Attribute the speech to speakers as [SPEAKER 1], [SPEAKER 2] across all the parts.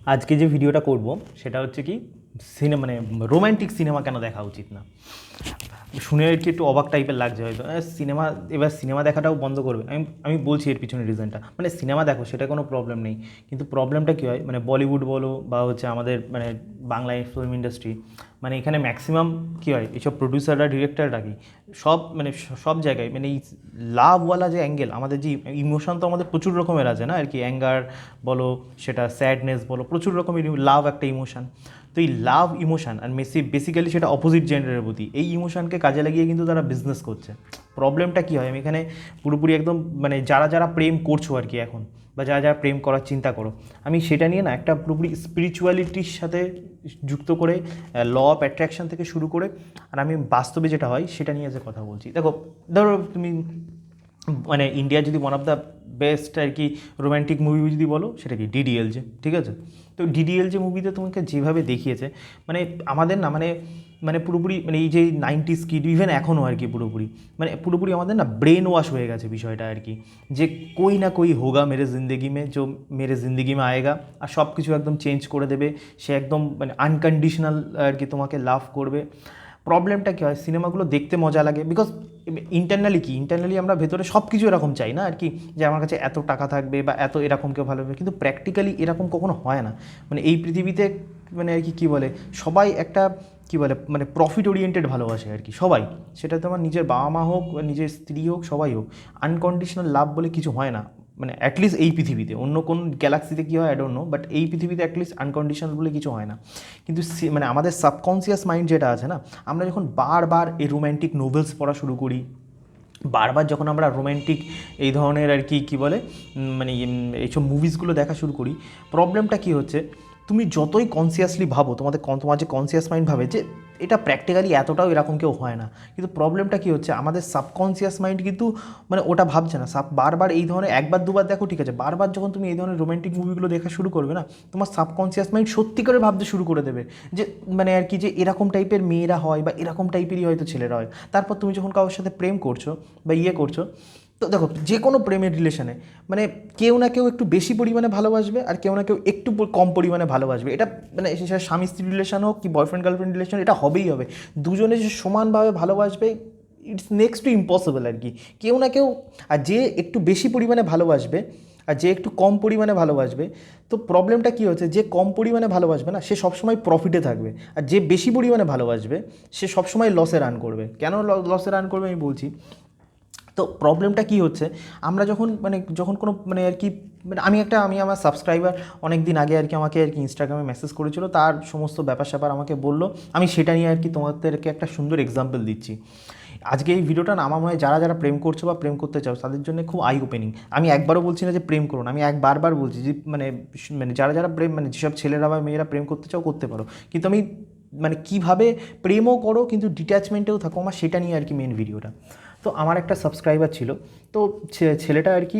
[SPEAKER 1] আজকে যে ভিডিওটা করব সেটা হচ্ছে কি সিনেমা মানে রোম্যান্টিক সিনেমা কেন দেখা উচিত না। শুনে আর কি একটু অবাক টাইপের লাগছে হয়তো সিনেমা, এবার সিনেমা দেখাটাও বন্ধ করবে। আমি বলছি এর পিছনে রিজনটা, মানে সিনেমা দেখো সেটা কোনো প্রবলেম নেই, কিন্তু প্রবলেমটা কী হয়, মানে বলিউড বলো বা হচ্ছে আমাদের মানে বাংলা ফিল্ম ইন্ডাস্ট্রি, মানে এখানে ম্যাক্সিমাম কী হয়, এইসব প্রডিউসাররা ডিরেক্টররা কি সব মানে সব জায়গায় মানে এই লাভওয়ালা যে অ্যাঙ্গেল, আমাদের যে ইমোশন তো আমাদের প্রচুর রকমের আছে না আর কি, অ্যাঙ্গার বলো, সেটা স্যাডনেস বলো, প্রচুর রকমের লাভ একটা ইমোশন। তো এই লাভ ইমোশন আর বেসিক্যালি সেটা অপোজিট জেন্ডারের প্রতি, এই ইমোশনকে কাজে লাগিয়ে কিন্তু তারা বিজনেস করছে। প্রবলেমটা কী হয়, আমি এখানে পুরোপুরি একদম মানে যারা যারা প্রেম করছো আর কি এখন, বা যারা যারা প্রেম করার চিন্তা করো, আমি সেটা নিয়ে না একটা পুরোপুরি স্পিরিচুয়ালিটির সাথে যুক্ত করে, ল অফ অ্যাট্রাকশন থেকে শুরু করে, আর আমি বাস্তবে যেটা হয় সেটা নিয়ে যে কথা বলছি। দেখো, ধরো তুমি মানে ইন্ডিয়ার যদি ওয়ান অফ দ্য বেস্ট আর কি রোম্যান্টিক মুভি যদি বলো, সেটা কি ডিডিএলজে, ঠিক আছে? তো ডিডিএলজে মুভিতে তোমাকে যেভাবে দেখিয়েছে, মানে আমাদের না মানে মানে পুরোপুরি মানে এই যে 90s কিড, ইভেন এখনও আর কি পুরোপুরি আমাদের না ব্রেন ওয়াশ হয়ে গেছে বিষয়টা আর কি, যে কোই না কোই হোগা মেরে জিন্দগি মে, जो मेरे ज़िंदगी में आएगा, আর সব কিছু একদম চেঞ্জ করে দেবে, সে একদম মানে আনকন্ডিশনাল আর কি তোমাকে লাভ করবে। প্রবলেমটা কী হয়, সিনেমাগুলো দেখতে মজা লাগে বিকজ ইন্টারনালি আমরা ভেতরে সব কিছু এরকম চাই না আর কি, যে আমার কাছে এত টাকা থাকবে বা এত এরকম কেউ ভালো হবে, কিন্তু প্র্যাকটিক্যালি এরকম কখনো হয় না। মানে এই পৃথিবীতে মানে আর কি কী বলে, সবাই একটা কী বলে মানে প্রফিট ওরিয়েন্টেড ভালোবাসে আর কি সবাই, সেটা তোমার নিজের বাবা মা হোক বা নিজের স্ত্রী হোক, সবাই হোক। আনকন্ডিশনাল লাভ বলে কিছু হয় না, মানে অ্যাটলিস্ট এই পৃথিবীতে, অন্য কোন গ্যালাক্সিতে কী হয় আই ডোন্ট নো, বাট এই পৃথিবীতে অ্যাটলিস্ট আনকন্ডিশনাল বলে কিছু হয় না। কিন্তু মানে আমাদের সাবকনসিয়াস মাইন্ড যেটা আছে না, আমরা যখন বারবার এই রোম্যান্টিক নোভেলস পড়া শুরু করি, বারবার যখন আমরা রোম্যান্টিক এই ধরনের আর কি কী বলে মানে এইসব মুভিসগুলো দেখা শুরু করি, প্রবলেমটা কী হচ্ছে, তুমি যতই কনসিয়াসলি ভাবো, তোমার যে কনসিয়াস মাইন্ড ভাবে যে এটা প্র্যাকটিক্যালি এতটাও এরকম কেউ হয় না, কিন্তু প্রবলেমটা কী হচ্ছে, আমাদের সাবকনসিয়াস মাইন্ড কিন্তু মানে ওটা ভাবছে না। বারবার এই ধরনের একবার দুবার দেখো ঠিক আছে, বারবার যখন তুমি এই ধরনের রোম্যান্টিক মুভিগুলো দেখা শুরু করবে না, তোমার সাবকনসিয়াস মাইন্ড সত্যি করে ভাবতে শুরু করে দেবে যে মানে আর কি, যে এরকম টাইপের মেয়েরা হয় বা এরকম টাইপেরই হয়তো ছেলেরা হয়। তারপর তুমি যখন কারোর সাথে প্রেম করছো বা করছো, তো দেখো যে কোনো প্রেমের রিলেশনে মানে কেউ না কেউ একটু বেশি পরিমাণে ভালোবাসবে আর কেউ না কেউ একটু কম পরিমাণে ভালোবাসবে, এটা মানে সেটা স্বামী স্ত্রী রিলেশন হোক কি বয়ফ্রেন্ড গার্লফ্রেন্ড রিলেশন, এটা হবেই হবে। দুজনে যে সমানভাবে ভালোবাসবে, ইটস নেক্সট টু ইম্পসিবল আর কি, কেউ না কেউ। আর যে একটু বেশি পরিমাণে ভালোবাসবে আর যে একটু কম পরিমাণে ভালোবাসবে, তো প্রবলেমটা কী হচ্ছে, যে কম পরিমাণে ভালোবাসবে না সে সবসময় প্রফিটে থাকবে, আর যে বেশি পরিমাণে ভালোবাসবে সে সবসময় লসে রান করবে। কেন লসে রান করবে আমি বলছি। তো প্রবলেমটা কী হচ্ছে, আমরা যখন কোনো মানে আর কি মানে আমি আমার সাবস্ক্রাইবার অনেক দিন আগে আর কি আমাকে আর কি ইনস্টাগ্রামে মেসেজ করেছিল, তার সমস্ত ব্যাপার স্যাপার আমাকে বললো, আমি সেটা নিয়ে আর কি তোমাদেরকে একটা সুন্দর এক্সাম্পল দিচ্ছি। আজকে এই ভিডিওটা না আমার মনে হয় যারা যারা প্রেম করছো বা প্রেম করতে চাও তাদের জন্য খুব আই ওপেনিং। আমি একবারও বলছি না যে প্রেম করুন, আমি বারবার বলছি যে মানে মানে যারা যারা প্রেম মানে যেসব ছেলেরা বা মেয়েরা প্রেম করতে চাও করতে পারো, কিন্তু আমি মানে কীভাবে প্রেমও করো কিন্তু ডিট্যাচমেন্টেও থাকো, আমার সেটা নিয়ে আর কি মেন ভিডিওটা। তো আমার একটা সাবস্ক্রাইবার ছিল, তো ছেলেটা আর কি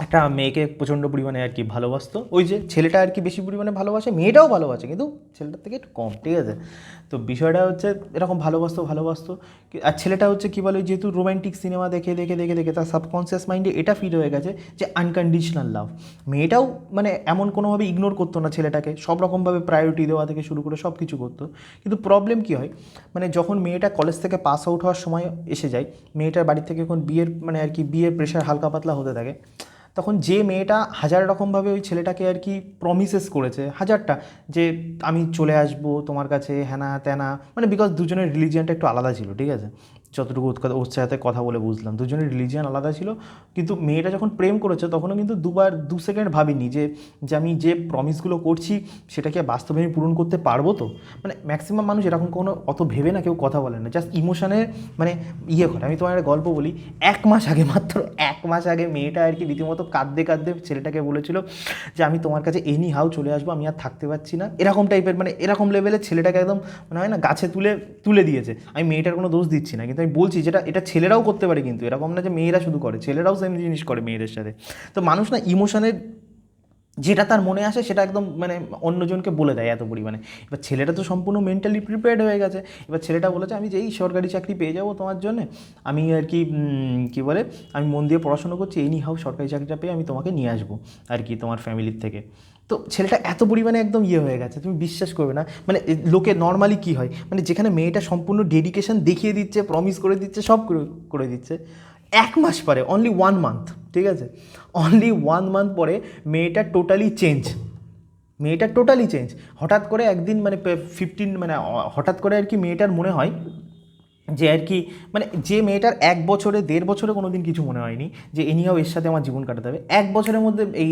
[SPEAKER 1] একটা মেয়েকে প্রচণ্ড পরিমাণে আর কি ভালোবাসতো, ওই যে ছেলেটা আর কি বেশি পরিমাণে ভালোবাসে, মেয়েটাও ভালোবাসে কিন্তু ছেলেটার থেকে একটু কম, ঠিক আছে? তো বিষয়টা হচ্ছে এরকম ভালোবাসতো আর ছেলেটা হচ্ছে কী বলে, যেহেতু রোম্যান্টিক সিনেমা দেখে দেখে দেখে দেখে তার সাবকনসিয়াস মাইন্ডে এটা ফিল হয়ে গেছে যে আনকন্ডিশনাল লাভ। মেয়েটাও মানে এমন কোনোভাবে ইগনোর করতো না ছেলেটাকে, সব রকমভাবে প্রায়োরিটি দেওয়া থেকে শুরু করে সব কিছু করতো। কিন্তু প্রবলেম কী হয়, মানে যখন মেয়েটা কলেজ থেকে পাস আউট হওয়ার সময় এসে যায়, মেয়েটার বাড়ি থেকে যখন বিয়ের মানে আর কি বিয়ের প্রেশার হালকা পাতলা হতে থাকে, তখন যে মেয়েটা হাজার রকমভাবে ওই ছেলেটাকে আর কি প্রমিসেস করেছে হাজারটা, যে আমি চলে আসবো তোমার কাছে হ্যানা ত্যানা, মানে বিকজ দুজনের রিলিজিয়ানটা একটু আলাদা ছিল, ঠিক আছে? যতটুকু ওর সাথে কথা বলে বুঝলাম দুজনের রিলিজিয়ান আলাদা ছিল। কিন্তু মেয়েটা যখন প্রেম করেছে তখনও কিন্তু দু সেকেন্ড ভাবিনি যে আমি যে প্রমিসগুলো করছি সেটা কি বাস্তবে আমি পূরণ করতে পারবো। তো মানে ম্যাক্সিমাম মানুষ এরকম কোনো অত ভেবে না কেউ কথা বলে না, জাস্ট ইমোশনে মানে করে। আমি তোমার একটা গল্প বলি, মাত্র এক মাস আগে মেয়েটা আর কি রীতিমতো কাঁদতে কাঁদতে ছেলেটাকে বলেছিল যে আমি তোমার কাছে এনি হাউ চলে আসবো, আমি আর থাকতে পারছি না, এরকম টাইপের মানে এরকম লেভেলের ছেলেটাকে একদম মানে হয় না গাছে তুলে দিয়েছে। আমি মেয়েটার কোনো দোষ দিচ্ছি না, কিন্তু আমি বলছি এটা ছেলেরাও করতে পারে, কিন্তু এরকম না যে মেয়েরা শুধু করে, ছেলেরাও সেম জিনিস করে মেয়েদের সাথে। তো মানুষ না ইমোশনের যেটা তার মনে আসে সেটা একদম মানে অন্যজনকে বলে দেয় এত পরিমাণে। এবার ছেলেটা তো সম্পূর্ণ মেন্টালি প্রিপেয়ার্ড হয়ে গেছে। এবার ছেলেটা বলেছে আমি যেই সরকারি চাকরি পেয়ে যাবো তোমার জন্যে, আমি আর কি কী বলে আমি মন দিয়ে পড়াশোনা করছি, এনি হাউ সরকারি চাকরিটা পেয়ে আমি তোমাকে নিয়ে আসবো আর কি তোমার ফ্যামিলির থেকে। তো ছেলেটা এত পরিমাণে একদম ইয়ে হয়ে গেছে, তুমি বিশ্বাস করবে না। মানে লোকে নর্মালি কী হয়, মানে যেখানে মেয়েটা সম্পূর্ণ ডেডিকেশন দেখিয়ে দিচ্ছে, প্রমিস করে দিচ্ছে, সব করে দিচ্ছে, 1 মাস পরে, অনলি 1 মান্থ, ঠিক আছে, অনলি 1 মান্থ পরে মেয়েটা টোটালি চেঞ্জ। হঠাৎ করে একদিন মানে 15 মানে হঠাৎ করে আর কি মেয়েটার মনে হয় যে আর কি, মানে যে মেয়েটার 1 বছরে 1.5 বছরে কোনো দিন কিছু মনে হয়নি যে এনিহাও এর সাথে আমার জীবন কাটাতে হবে, 1 বছরের মধ্যে এই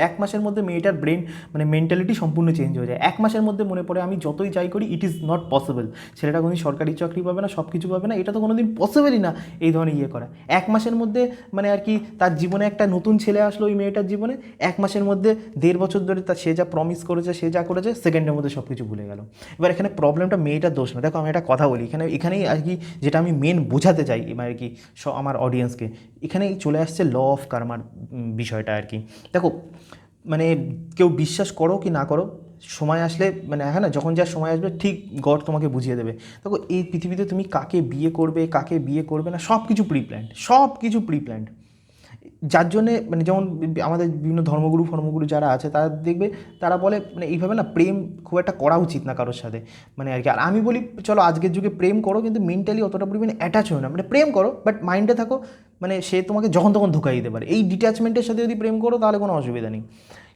[SPEAKER 1] 1 মাসের মধ্যে মেয়েটার ব্রেন মানে মেন্টালিটি সম্পূর্ণ চেঞ্জ হয়ে যায়। 1 মাসের মধ্যে মনে পড়ে আমি যতই যাই করি ইট ইজ নট পসিবল, ছেলেটা কোনোদিন সরকারি চাকরি পাবে না, সব কিছু পাবে না, এটা তো কোনো দিন পসিবলই না এই ধরনের ইয়ে করা। 1 মাসের মধ্যে মানে আর কি তার জীবনে একটা নতুন ছেলে আসলো ওই মেয়েটার জীবনে, 1 মাসের মধ্যে 1.5 বছর ধরে তার সে যা প্রমিস করেছে, সে যা করেছে, সেকেন্ডের মধ্যে সব কিছু ভুলে গেল। এবার এখানে প্রবলেমটা মেয়েটার দোষ না। দেখো আমি একটা কথা বলি, এখানেই আর কি যেটা আমি মেন বোঝাতে চাই আর কি আমার অডিয়েন্সকে, এখানেই চলে আসছে ল অফ কার্মার বিষয়টা আর কি। দেখো মানে কেউ বিশ্বাস করো কি না করো, সময় আসলে মানে হ্যাঁ না, যখন যার সময় আসবে ঠিক গড তোমাকে বুঝিয়ে দেবে। দেখো এই পৃথিবীতে তুমি কাকে বিয়ে করবে না, সব কিছু প্রি প্ল্যান্ড। যার জন্যে মানে যেমন আমাদের বিভিন্ন ধর্মগুরু যারা আছে তারা দেখবে, তারা বলে মানে এইভাবে না প্রেম খুব একটা করা উচিত না কারোর সাথে, মানে আর কি। আর আমি বলি চলো আজকের যুগে প্রেম করো, কিন্তু মেন্টালি অতটা পরিমাণে অ্যাটাচ হয় না, মানে প্রেম করো বাট মাইন্ডে থাকো, মানে সে তোমাকে যখন তখন ধোকা দিতে পারে। এই ডিট্যাচমেন্টের সাথে যদি প্রেম করো তাহলে কোনো অসুবিধা নেই,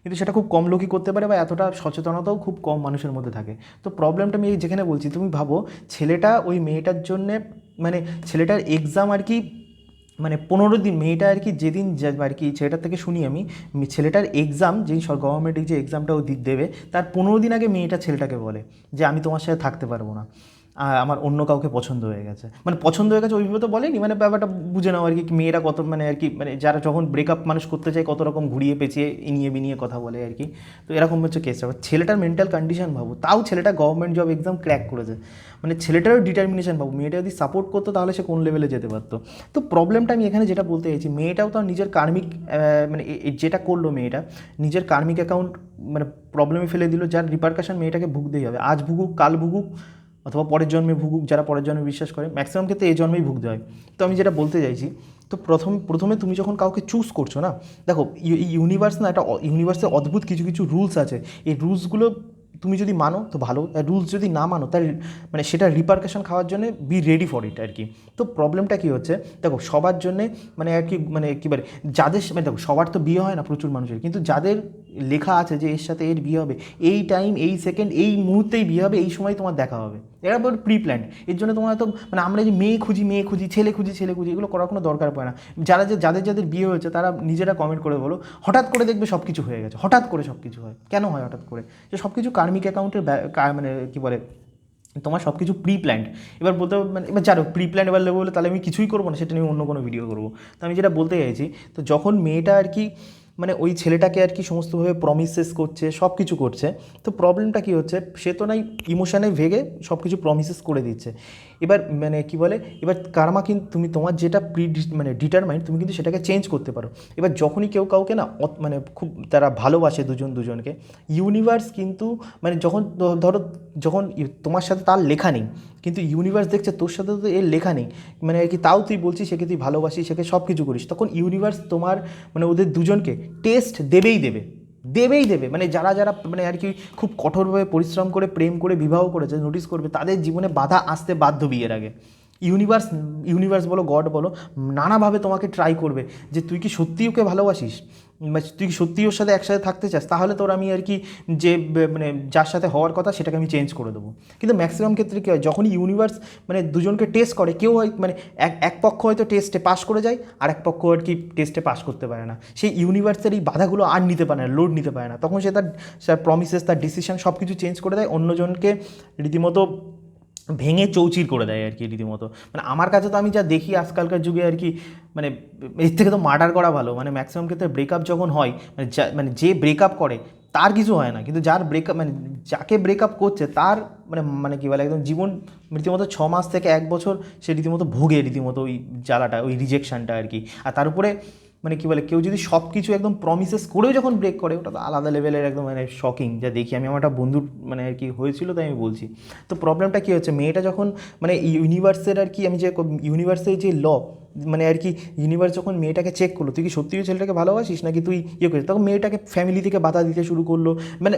[SPEAKER 1] কিন্তু সেটা খুব কম লোকই করতে পারে, বা এতটা সচেতনতাও খুব কম মানুষের মধ্যে থাকে। তো প্রবলেমটা আমি যেখানে বলছি, তুমি ভাবো ছেলেটা ওই মেয়েটার জন্যে, মানে ছেলেটার এক্সাম আর কি, মানে 15 দিন মেয়েটা আর কি যেদিন আর কি ছেলেটার থেকে শুনি আমি, ছেলেটার এক্সাম যেই গভর্নমেন্টের যে এক্সামটা ও দেবে, তার 15 দিন আগে মেয়েটা ছেলেটাকে বলে যে আমি তোমার সাথে থাকতে পারবো না, আমার অন্য কাউকে পছন্দ হয়ে গেছে। মানে পছন্দ হয়ে গেছে ওইভাবে তো বলেনি, মানে ব্যাপারটা বুঝে নাও আর কি, মেয়েরা কত মানে আর কি, মানে যারা যখন ব্রেকআপ মানুষ করতে চায় কত রকম ঘুরিয়ে পেঁচিয়ে ইনিয়ে বিনিয়ে কথা বলে আর কি। তো এরকম হচ্ছে কেসটা। ছেলেটার মেন্টাল কন্ডিশন ভাবো, তাও ছেলেটা গভর্নমেন্ট জব এক্সাম ক্র্যাক করেছে, মানে ছেলেটারও ডিটারমিনেশন ভাবো, মেয়েটা যদি সাপোর্ট করতো তাহলে সে কোন লেভেলে যেতে পারতো। তো প্রবলেমটা আমি এখানে যেটা বলতে চাইছি, মেয়েটাও তো নিজের কার্মিক মানে যেটা করলো মেয়েটা নিজের কার্মিক অ্যাকাউন্ট মানে প্রবলেমে ফেলে দিল, যার রিপারকাশন মেয়েটাকে ভুগতেই হবে। আজ ভুগুক, কাল ভুগুক, অথবা পরের জন্মে ভুগুক, যারা পরের জন্মে বিশ্বাস করে, ম্যাক্সিমাম ক্ষেত্রে এই জন্মেই ভুগতে হয়। তো আমি যেটা বলতে চাইছি, তো প্রথমে তুমি যখন কাউকে চুজ করছো না, দেখো ইউনিভার্স না, একটা ইউনিভার্সের অদ্ভুত কিছু কিছু রুলস আছে, এই রুলসগুলো তুমি যদি মানো তো ভালো, রুলস যদি না মানো তার মানে সেটা রিপারকাশন খাওয়ার জন্য বি রেডি ফর ইট আর কি। তো প্রবলেমটা কী হচ্ছে, দেখো সবার জন্যে মানে আর কি, মানে কী বলে, যাদের মানে দেখো সবার তো বিয়ে হয় না প্রচুর মানুষের, কিন্তু যাদের লেখা আছে যে এর সাথে এর বিয়ে হবে, এই টাইম, এই সেকেন্ড, এই মুহূর্তেই বিয়ে হবে, এই সময় তোমার দেখা হবে, এরা বল প্রি প্ল্যান্ড। এর জন্য তোমার তো মানে আমরা যে মেয়ে খুঁজি, ছেলে খুঁজি, এগুলো করার কোনো দরকার পড়ে না। যাদের বিয়ে হয়েছে তারা নিজেরা কমেন্ট করে বলো, হঠাৎ করে দেখবে সব কিছু হয়ে গেছে, হঠাৎ করে সব কিছু হয়, কেন হয় হঠাৎ করে? যে সব কিছু কার্মিক অ্যাকাউন্টের মানে কী বলে, তোমার সব কিছু প্রি প্ল্যান্ড। এবার বলতে মানে এবার জানো প্রি প্ল্যান্ড এবার বলে তাহলে আমি কিছুই করবো না, সেটা নিয়ে অন্য কোনো ভিডিও করবো। তো আমি যেটা বলতে চাইছি, তো যখন মেয়েটা আর কি মানে ওই ছেলেটাকে আর কি সমস্তভাবে প্রমিসেস করছে, সব কিছু করছে, তো প্রবলেমটা কী হচ্ছে, সে তো নাই ইমোশানে ভেগে সব কিছু প্রমিসেস করে দিচ্ছে। এবার মানে কী বলে, এবার কার্মা কিন্তু তুমি তোমার যেটা মানে ডিটারমাইন্ড, তুমি কিন্তু সেটাকে চেঞ্জ করতে পারো। এবার যখনই কেউ কাউকে না মানে খুব তারা ভালোবাসে দুজনকে, ইউনিভার্স কিন্তু মানে ধরো যখন তোমার সাথে তার লেখা নেই, কিন্তু ইউনিভার্স দেখছে তোর সাথে তো এর লেখা নেই, মানে আর কি তাও তুই বলছিস সেকে তুই ভালোবাসিস, সেকে সব কিছু করিস, তখন ইউনিভার্স তোমার মানে ওদের দুজনকে টেস্ট দেবেই দেবে। মানে যারা মানে আর কি খুব কঠোরভাবে পরিশ্রম করে প্রেম করে বিবাহ করেছে, নোটিস করবে তাদের জীবনে বাধা আসতে বাধ্য বিয়ের আগে। ইউনিভার্স বলো, গড বলো, নানাভাবে তোমাকে ট্রাই করবে যে তুই কি সত্যিই ওকে ভালোবাসিস, তুই কি সত্যিই ওর সাথে একসাথে থাকতে চাস, তাহলে তোর আমি আর কি যে মানে যার সাথে হওয়ার কথা সেটাকে আমি চেঞ্জ করে দেবো। কিন্তু ম্যাক্সিমাম ক্ষেত্রে কী হয়, যখনই ইউনিভার্স মানে দুজনকে টেস্ট করে, কেউ হয় মানে এক পক্ষ হয়তো টেস্টে পাস করে যায়, আর এক পক্ষ আর কি টেস্টে পাস করতে পারে না, সেই ইউনিভার্সের এই বাধাগুলো আর নিতে পারে না, লোড নিতে পারে না, তখন সে তার প্রমিসেস, তার ডিসিশন সব কিছু চেঞ্জ করে দেয়, অন্যজনকে রীতিমতো ভেঙে চৌচির করে দেয় আর কি রীতিমতো। মানে আমার কাছে তো আমি যা দেখি আজকালকার যুগে আর কি, মানে এর থেকে তো মার্ডার করা ভালো। মানে ম্যাক্সিমাম ক্ষেত্রে ব্রেকআপ যখন হয়, মানে যে ব্রেকআপ করে তার কিছু হয় না, কিন্তু যার ব্রেকআপ মানে যাকে ব্রেকআপ করছে তার মানে কী বলে একদম জীবন রীতিমতো 6 মাস থেকে 1 বছর সে রীতিমতো ভোগে রীতিমতো ওই জ্বালাটা, ওই রিজেকশানটা আর কি। আর তার উপরে মানে কী বলে, কেউ যদি সব কিছু একদম প্রমিসেস করেও যখন ব্রেক করে, ওটা তো আলাদা লেভেলের একদম মানে শকিং, যা দেখি আমি। আমার একটা বন্ধুর মানে আর কি হয়েছিল, তাই আমি বলছি। তো প্রবলেমটা কী হচ্ছে, মেয়েটা যখন মানে ইউনিভার্সের আর কি, আমি যে ইউনিভার্সের যে ল, মানে আর কি ইউনিভার্স যখন মেয়েটাকে চেক করলো তুই কি সত্যি ওই ছেলেটাকে ভালোবাসিস নাকি তুই ইয়ে করিস, তখন মেয়েটাকে ফ্যামিলি থেকে বাধা দিতে শুরু করলো। মানে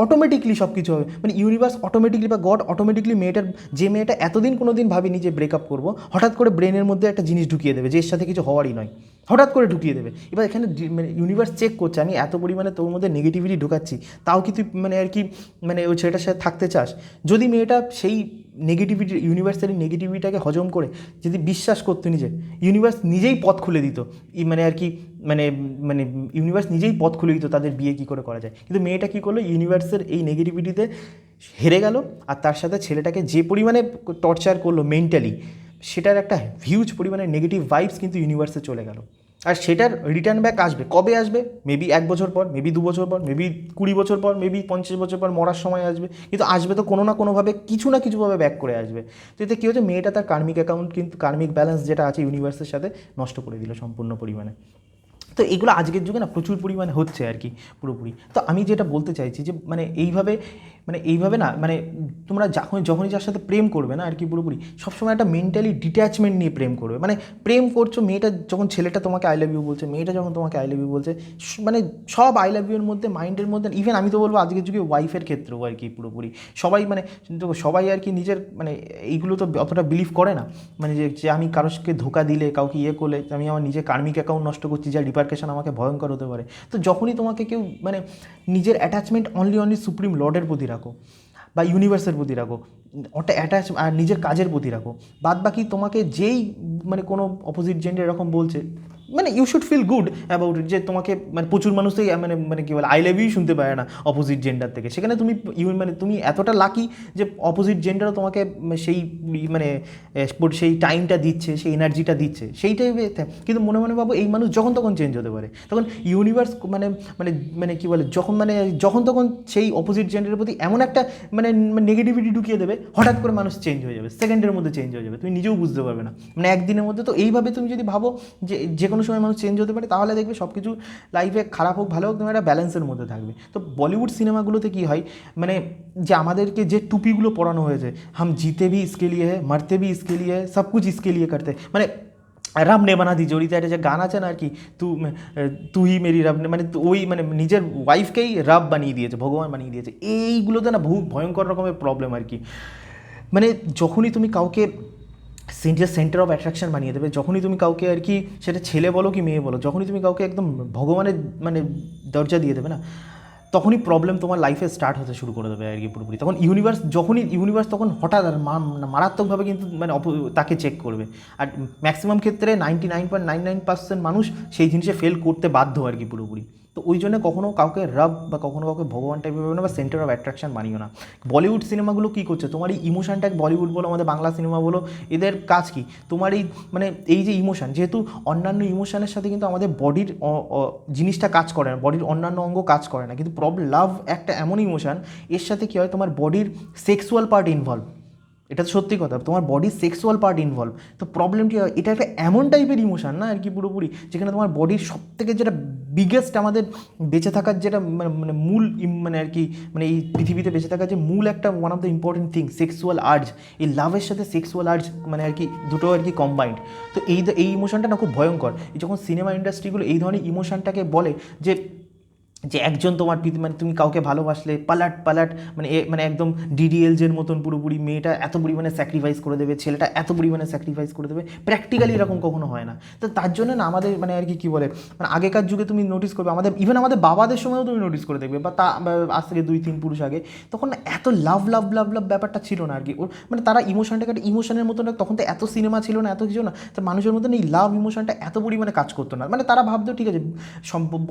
[SPEAKER 1] অটোমেটিকলি সব কিছু হবে, মানে ইউনিভার্স অটোমেটিকলি বা গড অটোমেটিকলি মেয়েটার, যে মেয়েটা এতদিন কোনো দিন ভাবিনি যে ব্রেকআপ করবো, হঠাৎ করে ব্রেনের মধ্যে একটা জিনিস ঢুকিয়ে দেবে যে এর সাথে কিছু হওয়ারই নয়, হঠাৎ করে ঢুকিয়ে দেবে। এবার এখানে মানে ইউনিভার্স চেক করছে আমি এত পরিমাণে তোর মধ্যে নেগেটিভিটি ঢুকাচ্ছি, তাও কি তুই মানে আর কি মানে ওই ছেলেটার সাথে থাকতে চাস? যদি মেয়েটা সেই নেগেটিভিটি, ইউনিভার্সের নেগেটিভিটাকে হজম করে যদি বিশ্বাস করতো নিজে, ইউনিভার্স নিজেই পথ খুলে দিত, মানে আর কি মানে মানে ইউনিভার্স নিজেই পথ খুলে দিত তাদের বিয়ে কী করে করা যায়। কিন্তু মেয়েটা কী করলো, ইউনিভার্সের এই নেগেটিভিটিতে হেরে গেল, আর তার সাথে ছেলেটাকে যে পরিমাণে টর্চার করলো মেন্টালি, সেটার একটা হিউজ পরিমাণে নেগেটিভ ভাইবস কিন্তু ইউনিভার্সে চলে গেল। আর সেটার রিটার্ন ব্যাক আসবে, কবে আসবে? মেবি 1 বছর পর, মেবি 2 বছর পর, মেবি 20 বছর পর, মেবি 50 বছর পর, মরার সময় আসবে, কিন্তু আসবে তো কোনো না কোনোভাবে, কিছু না কিছুভাবে ব্যাক করে আসবে। তো এতে কী হচ্ছে, মেয়েটা তার কার্মিক অ্যাকাউন্ট কিন্তু কার্মিক ব্যালেন্স যেটা আছে ইউনিভার্সের সাথে নষ্ট করে দিল সম্পূর্ণ পরিমাণে। তো এগুলো আজকের যুগে না প্রচুর পরিমাণে হচ্ছে আর কি পুরোপুরি। তো আমি যেটা বলতে চাইছি যে মানে এইভাবে না, মানে তোমরা যখনই যার সাথে প্রেম করবে না আর কি পুরোপুরি সবসময় একটা মেন্টালি ডিট্যাচমেন্ট নিয়ে প্রেম করবে। মানে প্রেম করছো, মেয়েটা যখন, ছেলেটা তোমাকে আই লাভ ইউ বলছে, মেয়েটা যখন তোমাকে আই লাভ ইউ বলছে, মানে সব আই লাভ ইউর মধ্যে, মাইন্ডের মধ্যে, ইভেন আমি তো বলবো আজকের যুগে ওয়াইফের ক্ষেত্রেও আর কি পুরোপুরি সবাই মানে সবাই আর কি নিজের মানে এইগুলো তো অতটা বিলিভ করে না, মানে যে আমি কারোকে ধোকা দিলে, কাউকে ইয়ে করলে আমি আমার নিজের কার্মিক অ্যাকাউন্ট নষ্ট করছি, যার রিপারকেশন আমাকে ভয়ঙ্কর হতে পারে। তো যখনই তোমাকে কেউ মানে নিজের অ্যাটাচমেন্ট অনলি সুপ্রিম লর্ডের প্রতি রাখো বা ইউনিভার্সের প্রতি রাখো, ওটা অ্যাটাচ, আর নিজের কাজের প্রতি রাখো, বাদ বাকি তোমাকে যেই মানে কোনো অপোজিট জেন্ডার এরকম বলছে, মানে you should feel good about it, যে তোমাকে মানে প্রচুর মানুষ থেকে মানে মানে কী বলে আই লাভ ইউ শুনতে পারে না অপোজিট জেন্ডার থেকে, সেখানে তুমি মানে তুমি এতটা লাকি যে অপোজিট জেন্ডারও তোমাকে সেই মানে সেই টাইমটা দিচ্ছে, সেই এনার্জিটা দিচ্ছে, সেইটাই। কিন্তু মনে মনে ভাবো এই মানুষ যখন তখন চেঞ্জ হতে পারে, তখন ইউনিভার্স মানে মানে মানে কী বলে যখন তখন সেই অপোজিট জেন্ডারের প্রতি এমন একটা মানে নেগেটিভিটি ঢুকিয়ে দেবে, হঠাৎ করে মানুষ চেঞ্জ হয়ে যাবে, সেকেন্ডের মধ্যে চেঞ্জ হয়ে যাবে, তুমি নিজেও বুঝতে পারবে না, মানে একদিনের মধ্যে। তো এইভাবে তুমি যদি ভাবো যে কোনো সময় মানুষ চেঞ্জ হতে পারে, তাহলে দেখবে সব কিছু লাইফে খারাপ হোক ভালো হোক তুমি একটা ব্যালেন্সের মধ্যে থাকবে। তো বলিউড সিনেমাগুলোতে কী হয়, মানে যে আমাদেরকে যে টুপিগুলো পরানো হয়েছে, হাম জিতে ভি ইসকে লিয়ে হ্যায়, মারতে ভি ইসকে লিয়ে হ্যায়, সব কুছ ইসকে লিয়ে করতে, মানে রব নে বানা দি জোড়িতে একটা যে গান আছে না আর কি, তুই মেরি রব নে, মানে ওই মানে নিজের ওয়াইফকেই রব বানিয়ে দিয়েছে, ভগবান বানিয়ে দিয়েছে। এইগুলোতে না বহু ভয়ঙ্কর রকমের প্রবলেম আর কি। মানে যখনই তুমি কাউকে সেন্টার অফ অ্যাট্রাকশন বানিয়ে দেবে, যখনই তুমি কাউকে আর কি, সেটা ছেলে বলো কি মেয়ে বলো, যখনই তুমি কাউকে একদম ভগবানের মানে দরজা দিয়ে দেবে না, তখনই প্রবলেম তোমার লাইফে স্টার্ট হতে শুরু করে দেবে আর কি পুরোপুরি। তখন ইউনিভার্স তখন হঠাৎ আর মারাত্মকভাবে কিন্তু মানে তাকে চেক করবে। আর ম্যাক্সিমাম ক্ষেত্রে 99.99% মানুষ সেই জিনিসে ফেল করতে বাধ্য আর কি পুরোপুরি। তো ওই জন্য কখনো কাউকে রব বা কখনো কাউকে ভগবান টাইপের ভেবে না, বা সেন্টার অফ অ্যাট্রাকশন বানিও না। বলিউড সিনেমাগুলো কী করছে, তোমার এই ইমোশনটা, বলিউড বলো আমাদের বাংলা সিনেমা বলো, এদের কাজ কি, তোমার এই মানে এই যে ইমোশন, যেহেতু অন্যান্য ইমোশনের সাথে কিন্তু আমাদের বডির জিনিসটা কাজ করে না, বডির অন্যান্য অঙ্গ কাজ করে না, কিন্তু লাভ একটা এমন ইমোশন, এর সাথে কী হয়, তোমার বডির সেক্সুয়াল পার্ট ইনভলভ, এটা তো সত্যি কথা, তোমার বডির সেক্সুয়াল পার্ট ইনভলভ। তো প্রবলেমটি হয়, এটা একটা এমন টাইপের ইমোশন না আর কি পুরোপুরি, যেখানে তোমার বডির সব থেকে যেটা বিগেস্ট আমাদের বেঁচে থাকার যেটা মানে মূল মানে আর কি মানে এই পৃথিবীতে বেঁচে থাকার যে মূল একটা one of the important thing, sexual urge, এই লাভের সাথে সেক্সুয়াল আর্জ মানে আর কি দুটো আর কি কম্বাইন্ড। তো এই ইমোশনটা না খুব ভয়ঙ্কর। যখন সিনেমা ইন্ডাস্ট্রিগুলো এই ধরনের ইমোশনটাকে বলে যে একজন তোমার মানে তুমি কাউকে ভালোবাসলে পালাট মানে একদম ডিডিএলজের মতন পুরোপুরি মেয়েটা এত পরিমাণে স্যাক্রিফাইস করে দেবে, ছেলেটা এত পরিমাণে স্যাক্রিফাইস করে দেবে, প্র্যাকটিক্যালি এরকম কখনো হয় না। তো তার জন্য না আমাদের মানে আর কি কী বলে, মানে আগেকার যুগে তুমি নোটিস করবে, আমাদের বাবাদের সময়ও তুমি নোটিস করে দেখবে, বা আজ থেকে 2-3 পুরুষ আগে, তখন না এত লাভ ব্যাপারটা ছিল না আর কি। মানে তারা ইমোশনটাকে একটা ইমোশনের মতো না, তখন তো এত সিনেমা ছিল না, এত কিছু না, তো মানুষের মধ্যে এই লাভ ইমোশনটা এত পরিমাণে কাজ করতো না। মানে তারা ভাবতো ঠিক আছে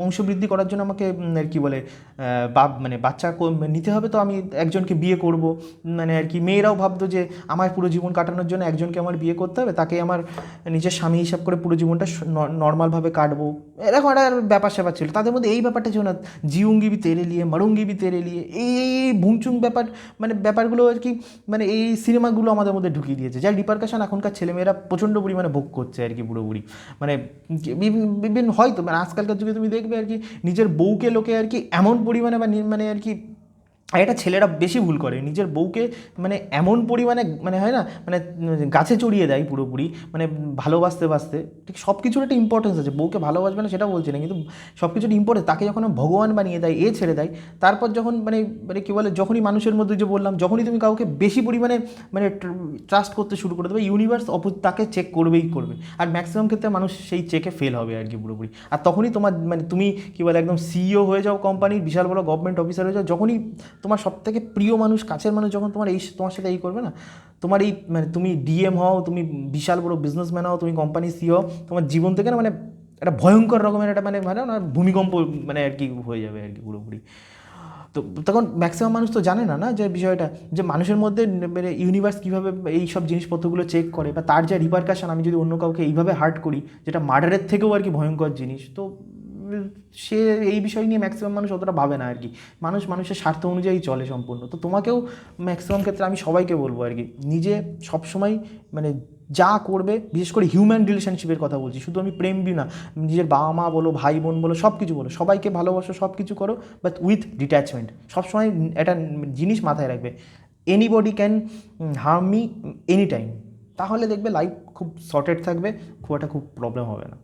[SPEAKER 1] বংশবৃদ্ধি করার জন্য আমাকে কী বলে মানে বাচ্চা নিতে হবে, তো আমি একজনকে বিয়ে করব, মানে আর কি মেয়েরাও ভাবতো যে আমার পুরো জীবন কাটানোর জন্য একজনকে আমার বিয়ে করতে হবে, তাকে আমার নিজের স্বামী হিসাব করে পুরো জীবনটা নর্মালভাবে কাটবো, এরকম একটা ব্যাপার স্যাপার ছিল তাদের মধ্যে। এই ব্যাপারটা ছিল না, জিউঙ্গি বি তেরে লিয়ে মরুঙ্গি বি তেরে লিয়ে, এই ভুংচুং ব্যাপার, মানে ব্যাপারগুলো আর কি মানে এই সিনেমাগুলো আমাদের মধ্যে ঢুকিয়ে দিয়েছে, যার রিপারকাশন এখনকার ছেলেমেয়েরা প্রচণ্ড পরিমাণে ভোগ করছে আর কি পুরোপুরি। মানে বিভিন্ন হয়তো মানে আজকালকার যুগে তুমি দেখবে আর কি নিজের বউকে লোকে আর কি এমন পরিমাণে বা মানে আর কি আর এটা ছেলেরা বেশি ভুল করে, নিজের বউকে মানে এমন পরিমাণে মানে হয় না মানে গাছে চড়িয়ে দেয় পুরোপুরি, মানে ভালোবাসতে বাসতে। ঠিক সব কিছুর একটা ইম্পর্টেন্স আছে, বউকে ভালোবাসবে না সেটা বলছি না, কিন্তু সব কিছুর ইম্পর্টেন্স, তাকে যখন ভগবান বানিয়ে দেয়, ছেড়ে দেয়, তারপর যখন মানে মানে কী বলে, যখনই মানুষের মধ্যে যে বললাম, যখনই তুমি কাউকে বেশি পরিমাণে মানে ট্রাস্ট করতে শুরু করে দেবে, ইউনিভার্স তাকে চেক করবেই করবে। আর ম্যাক্সিমাম ক্ষেত্রে মানুষ সেই চেকে ফেল হবে আর কি পুরোপুরি। আর তখনই তোমার মানে তুমি কী বলে একদম সিইও হয়ে যাও কোম্পানির, বিশাল বড় গভর্নমেন্ট অফিসার হয়ে যাও, যখনই তোমার সবথেকে প্রিয় মানুষ, কাছের মানুষ যখন তোমার সাথে এই করবে না, তোমার এই মানে তুমি ডিএম হও, তুমি বিশাল বড় বিজনেসম্যান হও, তুমি কোম্পানি সিইও, তোমার জীবন থেকে না মানে একটা ভয়ঙ্কর রকমের একটা মানে মানে না ভূমিকম্প মানে আর কি হয়ে যাবে আর কি পুরোপুরি। তো তখন ম্যাক্সিমাম মানুষ তো জানে না না যে বিষয়টা, যে মানুষের মধ্যে মানে ইউনিভার্স কীভাবে এই সব জিনিসপত্রগুলো চেক করে, বা তার যা রিপারকাশন, আমি যদি অন্য কাউকে এইভাবে হার্ট করি, যেটা মার্ডারের থেকেও আর কি ভয়ঙ্কর জিনিস, তো সে এই বিষয় নিয়ে ম্যাক্সিমাম মানুষ অতটা ভাবে না আর কি। মানুষের স্বার্থ অনুযায়ী চলে সম্পূর্ণ। তো তোমাকেও ম্যাক্সিমাম ক্ষেত্রে আমি সবাইকে বলবো আর কি, নিজে সবসময় মানে যা করবে, বিশেষ করে হিউম্যান রিলেশনশিপের কথা বলছি, শুধু আমি প্রেম না, নিজের বাবা মা বলো, ভাই বোন বলো, সব কিছু বলো, সবাইকে ভালোবাসো, সব কিছু করো, বাট উইথ ডিট্যাচমেন্ট। সবসময় একটা জিনিস মাথায় রাখবে, anybody can harm me any time. তাহলে দেখবে লাইফ খুব সর্টেড থাকবে, খুব একটা খুব প্রবলেম হবে না।